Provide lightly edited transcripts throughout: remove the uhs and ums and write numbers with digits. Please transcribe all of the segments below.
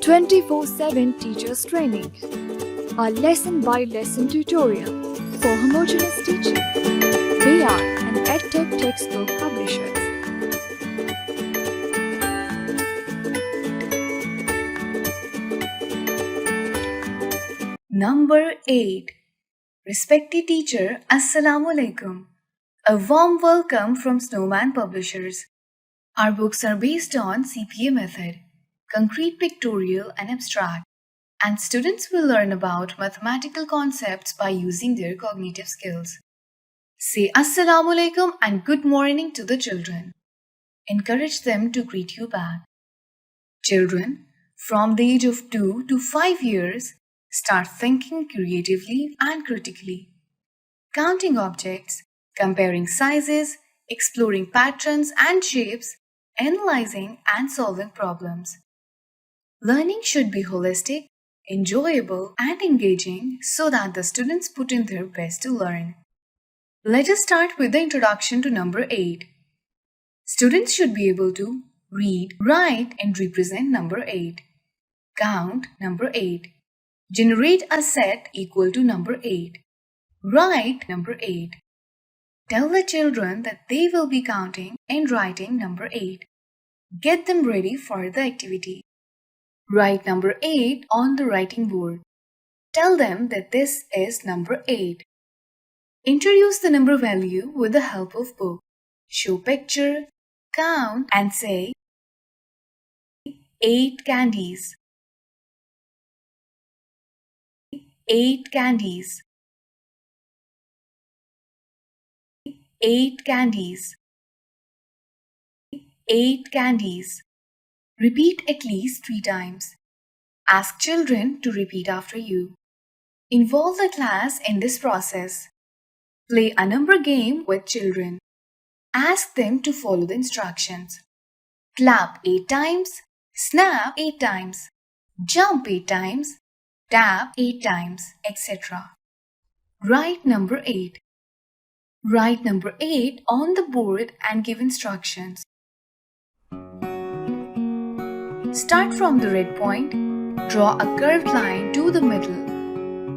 24/7 teachers training. Our lesson-by-lesson tutorial for homogeneous teaching. We are an EdTech textbook publishers. Number 8. Respected teacher, Assalamu Alaikum. A warm welcome from Snowman publishers. Our books are based on CPA method, concrete, pictorial and abstract, and students will learn about mathematical concepts by using their cognitive skills. Say Assalamu Alaikum and good morning to the children. Encourage them to greet you back. Children from the age of 2 to 5 years start thinking creatively and critically, counting objects, comparing sizes, exploring patterns and shapes, analyzing and solving problems. Learning should be holistic, enjoyable and engaging so that the students put in their best to learn. Let us start with the introduction to number 8. Students should be able to read, write and represent number 8. Count number 8. Generate a set equal to number 8. Write number 8. Tell the children that they will be counting and writing number 8. Get them ready for the activity. Write number 8 on the writing board. Tell them that this is number 8. Introduce the number value with the help of book. Show picture, count and say 8 candies. 8 candies. 8 candies. 8 candies. Repeat at least 3 times. Ask children to repeat after you. Involve the class in this process. Play a number game with children. Ask them to follow the instructions. Clap 8 times. Snap 8 times. Jump 8 times. Tap 8 times, etc. Write number 8. Write number 8 on the board and give instructions. Start from the red point, draw a curved line to the middle,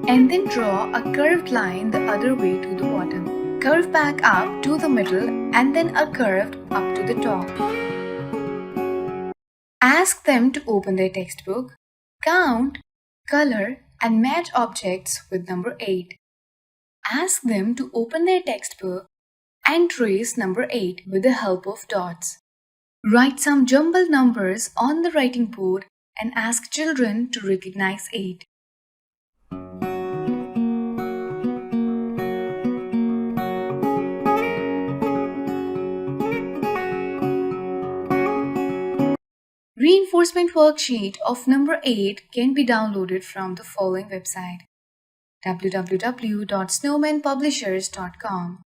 and then draw a curved line the other way to the bottom. Curve back up to the middle and then a curved up to the top. Ask them to open their textbook, count, color and match objects with number 8. Ask them to open their textbook and trace number 8 with the help of dots. Write some jumbled numbers on the writing board and ask children to recognize 8. Reinforcement worksheet of number 8 can be downloaded from the following website: www.snowmanpublishers.com.